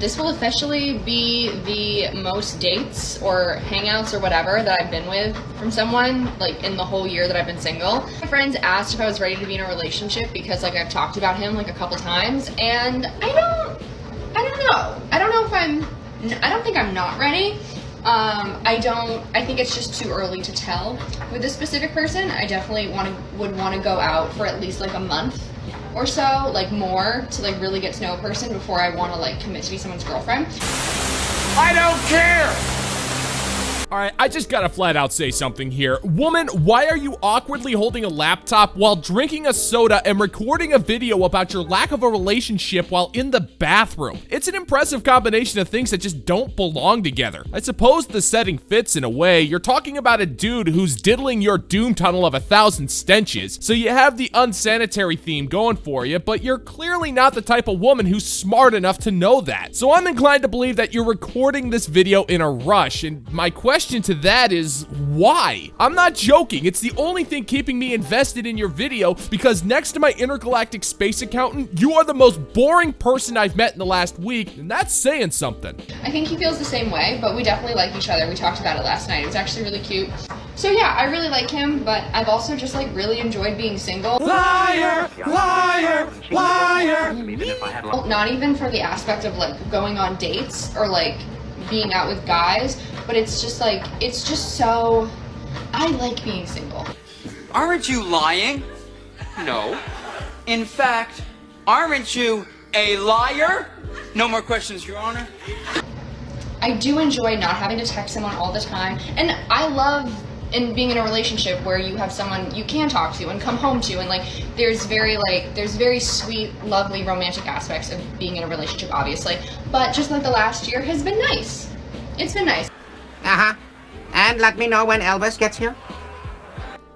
this will officially be the most dates or hangouts or whatever that I've been with from someone, like, in the whole year that I've been single. My friends asked if I was ready to be in a relationship because, like, I've talked about him, like, a couple times, and I don't know. I don't think I'm not ready. I think it's just too early to tell with this specific person. I definitely would want to go out for at least like a month or so, like more, to like really get to know a person before I want to like commit to be someone's girlfriend. I don't care! Alright, I just gotta flat out say something here. Woman, why are you awkwardly holding a laptop while drinking a soda and recording a video about your lack of a relationship while in the bathroom? It's an impressive combination of things that just don't belong together. I suppose the setting fits in a way. You're talking about a dude who's diddling your doom tunnel of 1,000 stenches, so you have the unsanitary theme going for you, but you're clearly not the type of woman who's smart enough to know that. So I'm inclined to believe that you're recording this video in a rush, and my question to that is, why? I'm not joking, it's the only thing keeping me invested in your video, because next to my intergalactic space accountant, you are the most boring person I've met in the last week, and that's saying something. I think he feels the same way, but we definitely like each other. We talked about it last night. It was actually really cute. So yeah, I really like him, but I've also just like really enjoyed being single. Liar! Liar! Liar! Not even for the aspect of like going on dates or like being out with guys, but it's just like, it's just so, I like being single. Aren't you lying? No. In fact, aren't you a liar? No more questions, Your Honor. I do enjoy not having to text someone all the time, and I love being in a relationship where you have someone you can talk to and come home to, and like there's very sweet, lovely, romantic aspects of being in a relationship, obviously, but just like the last year has been nice. It's been nice. And let me know when Elvis gets here.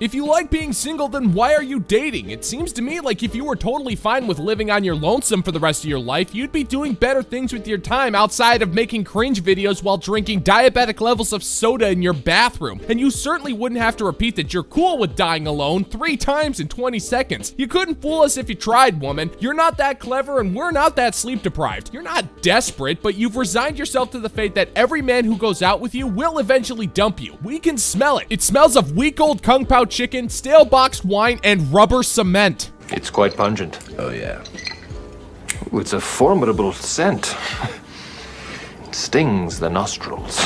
If you like being single, then why are you dating? It seems to me like if you were totally fine with living on your lonesome for the rest of your life, you'd be doing better things with your time outside of making cringe videos while drinking diabetic levels of soda in your bathroom. And you certainly wouldn't have to repeat that you're cool with dying alone 3 times in 20 seconds. You couldn't fool us if you tried, woman. You're not that clever and we're not that sleep deprived. You're not desperate, but you've resigned yourself to the fate that every man who goes out with you will eventually dump you. We can smell it. It smells of week old Kung Pao chicken, stale boxed wine, and rubber cement. It's quite pungent. Oh, yeah. Ooh, it's a formidable scent. It stings the nostrils.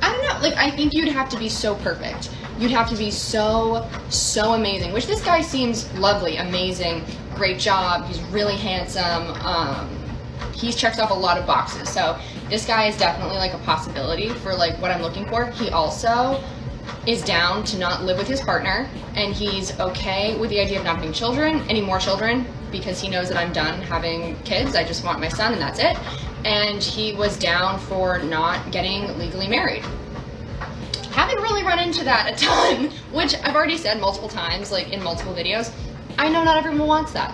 I don't know, like I think you'd have to be so perfect. You'd have to be so amazing, which this guy seems lovely, amazing, great job, he's really handsome, he's checked off a lot of boxes, so this guy is definitely like a possibility for like what I'm looking for. He also is down to not live with his partner, and he's okay with the idea of not having children, any more children, because he knows that I'm done having kids. I just want my son and that's it. And he was down for not getting legally married. Haven't really run into that a ton, which I've already said multiple times, like in multiple videos. I know not everyone wants that.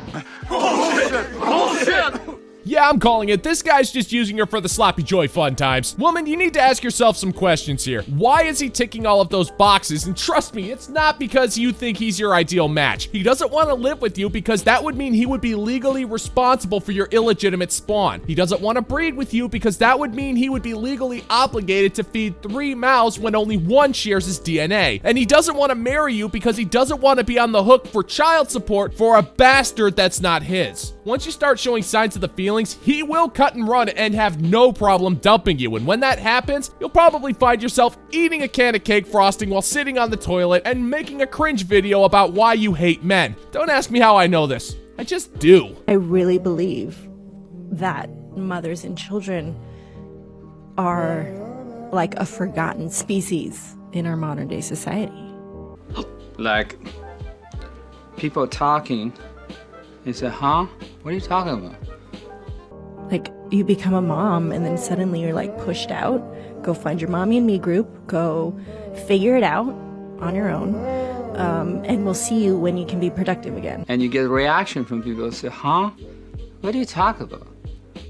Bullshit! Bullshit! Yeah, I'm calling it. This guy's just using her for the sloppy joy fun times. Woman, you need to ask yourself some questions here. Why is he ticking all of those boxes? And trust me, it's not because you think he's your ideal match. He doesn't want to live with you because that would mean he would be legally responsible for your illegitimate spawn. He doesn't want to breed with you because that would mean he would be legally obligated to feed 3 mouths when only one shares his DNA. And he doesn't want to marry you because he doesn't want to be on the hook for child support for a bastard that's not his. Once you start showing signs of the feelings, he will cut and run and have no problem dumping you. And when that happens, you'll probably find yourself eating a can of cake frosting while sitting on the toilet and making a cringe video about why you hate men. Don't ask me how I know this. I just do. I really believe that mothers and children are like a forgotten species in our modern day society. Like, people talking, they say, huh? What are you talking about? Like, you become a mom and then suddenly you're like pushed out. Go find your mommy and me group. Go figure it out on your own. And we'll see you when you can be productive again. And you get a reaction from people who say, huh? What are you talking about?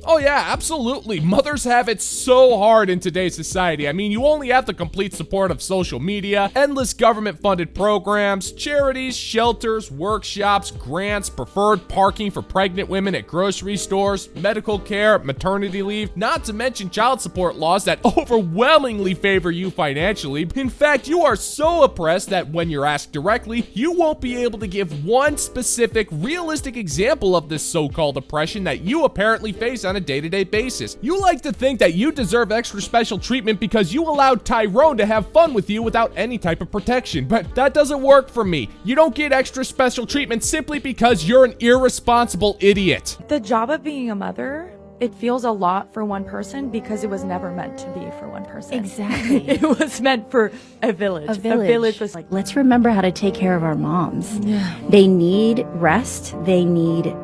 Oh yeah, absolutely. Mothers have it so hard in today's society. I mean, you only have the complete support of social media, endless government-funded programs, charities, shelters, workshops, grants, preferred parking for pregnant women at grocery stores, medical care, maternity leave, not to mention child support laws that overwhelmingly favor you financially. In fact, you are so oppressed that when you're asked directly, you won't be able to give one specific, realistic example of this so-called oppression that you apparently face on a day-to-day basis. You like to think that you deserve extra special treatment because you allowed Tyrone to have fun with you without any type of protection, but that doesn't work for me. You don't get extra special treatment simply because you're an irresponsible idiot. The job of being a mother, it feels a lot for one person because it was never meant to be for one person. Exactly. It was meant for a village. A village was like, let's remember how to take care of our moms. They need rest. They need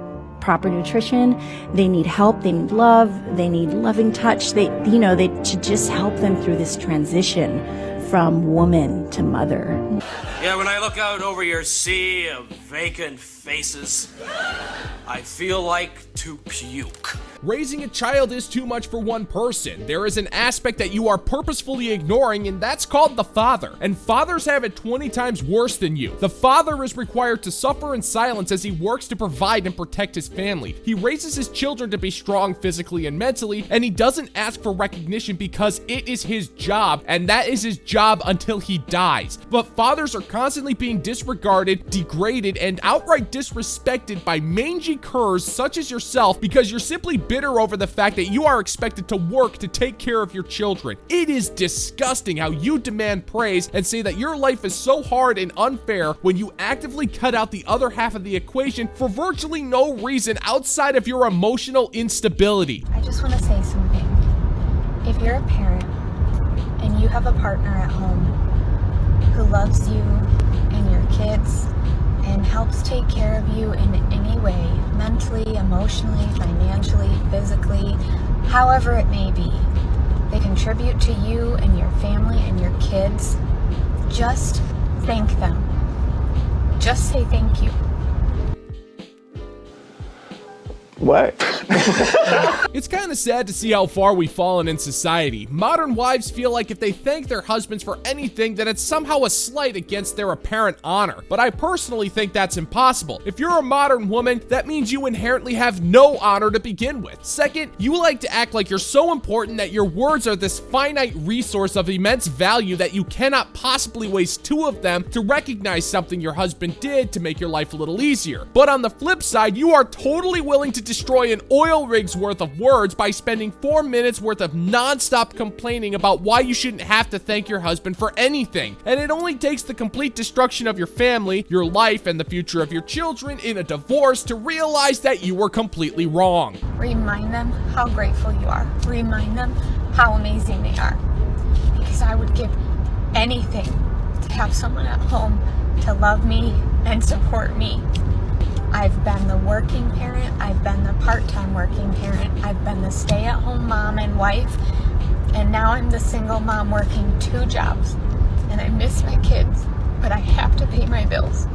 proper nutrition. They need help. They need love. They need loving touch. They should just help them through this transition from woman to mother. Yeah, when I look out over your sea of vacant faces, I feel like to puke. Raising a child is too much for one person. There is an aspect that you are purposefully ignoring, and that's called the father. And fathers have it 20 times worse than you. The father is required to suffer in silence as he works to provide and protect his family. He raises his children to be strong physically and mentally, and he doesn't ask for recognition because it is his job, and that is his job until he dies. But fathers are constantly being disregarded, degraded, and outright disrespected by mangy curs such as yourself because you're simply bitter over the fact that you are expected to work to take care of your children. It is disgusting how you demand praise and say that your life is so hard and unfair when you actively cut out the other half of the equation for virtually no reason outside of your emotional instability. I just want to say something. If you're a parent and you have a partner at home who loves you and your kids and helps take care of you in any way, mentally, emotionally, financially, physically, however it may be, they contribute to you and your family and your kids, just thank them. Just say thank you. What? It's kind of sad to see how far we've fallen in society. Modern wives feel like if they thank their husbands for anything, that it's somehow a slight against their apparent honor. But I personally think that's impossible. If you're a modern woman, that means you inherently have no honor to begin with. Second, you like to act like you're so important that your words are this finite resource of immense value that you cannot possibly waste 2 of them to recognize something your husband did to make your life a little easier. But on the flip side, you are totally willing to destroy an oil rig's worth of words by spending 4 minutes worth of non-stop complaining about why you shouldn't have to thank your husband for anything. And it only takes the complete destruction of your family, your life, and the future of your children in a divorce to realize that you were completely wrong. Remind them how grateful you are. Remind them how amazing they are. Because I would give anything to have someone at home to love me and support me. I've been the working parent, I've been the part-time working parent, I've been the stay-at-home mom and wife, and now I'm the single mom working 2 jobs. And I miss my kids, but I have to pay my bills.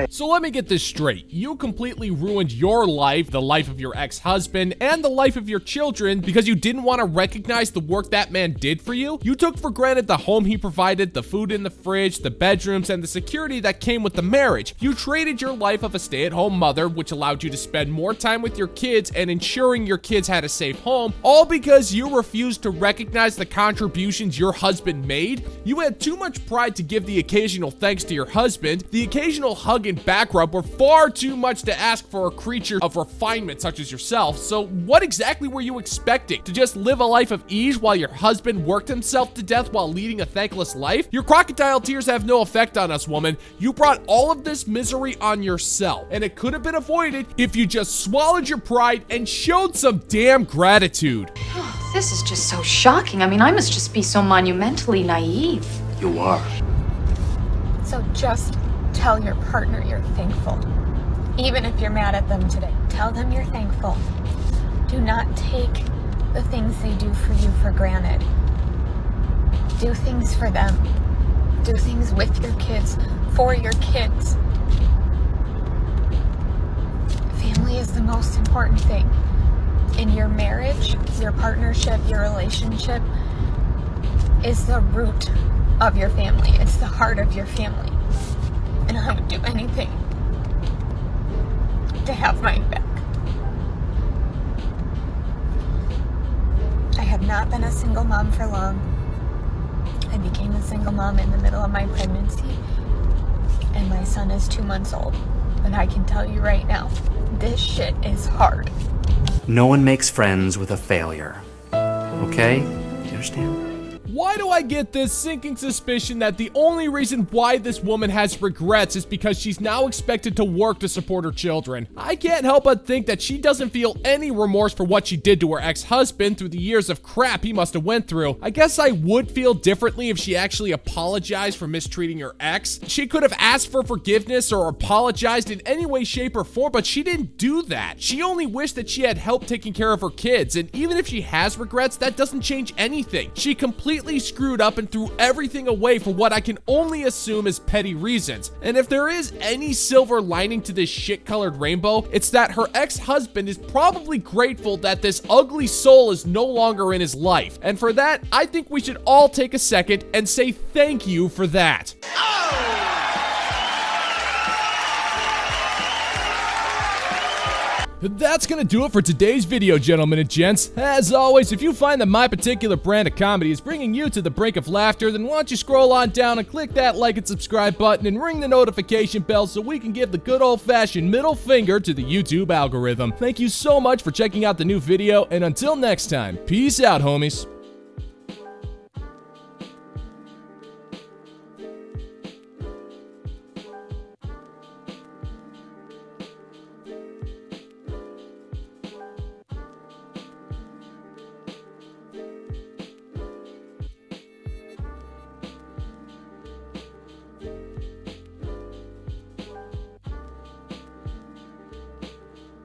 So let me get this straight. You completely ruined your life, the life of your ex-husband, and the life of your children because you didn't want to recognize the work that man did for you? You took for granted the home he provided, the food in the fridge, the bedrooms, and the security that came with the marriage. You traded your life of a stay-at-home mother, which allowed you to spend more time with your kids and ensuring your kids had a safe home, all because you refused to recognize the contributions your husband made. You had too much pride to give the occasional thanks to your husband. The occasional hug and back rub were far too much to ask for a creature of refinement such as yourself. So what exactly were you expecting? To just live a life of ease while your husband worked himself to death while leading a thankless life? Your crocodile tears have no effect on us, woman. You brought all of this misery on yourself, and it could have been avoided if you just swallowed your pride and showed some damn gratitude. This is just so shocking. I mean, I must just be so monumentally naive. You are. So just tell your partner you're thankful. Even if you're mad at them today, tell them you're thankful. Do not take the things they do for you for granted. Do things for them. do things with your kids, for your kids. Family is the most important thing in your marriage, your partnership, your relationship is the root of your family. It's the heart of your family. And I would do anything to have mine back. I have not been a single mom for long. I became a single mom in the middle of my pregnancy, and my son is 2 months old. But I can tell you right now, this shit is hard. No one makes friends with a failure. Okay? You understand? Why do I get this sinking suspicion that the only reason why this woman has regrets is because she's now expected to work to support her children? I can't help but think that she doesn't feel any remorse for what she did to her ex-husband through the years of crap he must have went through. I guess I would feel differently if she actually apologized for mistreating her ex. She could have asked for forgiveness or apologized in any way, shape, or form, but she didn't do that. She only wished that she had help taking care of her kids, and even if she has regrets, that doesn't change anything. She completely screwed up and threw everything away for what I can only assume is petty reasons. And if there is any silver lining to this shit-colored rainbow, it's that her ex-husband is probably grateful that this ugly soul is no longer in his life. And for that, I think we should all take a second and say thank you for that. That's gonna do it for today's video, gentlemen and gents. As always, if you find that my particular brand of comedy is bringing you to the brink of laughter, then why don't you scroll on down and click that like and subscribe button and ring the notification bell so we can give the good old-fashioned middle finger to the YouTube algorithm. Thank you so much for checking out the new video, and until next time, peace out, homies.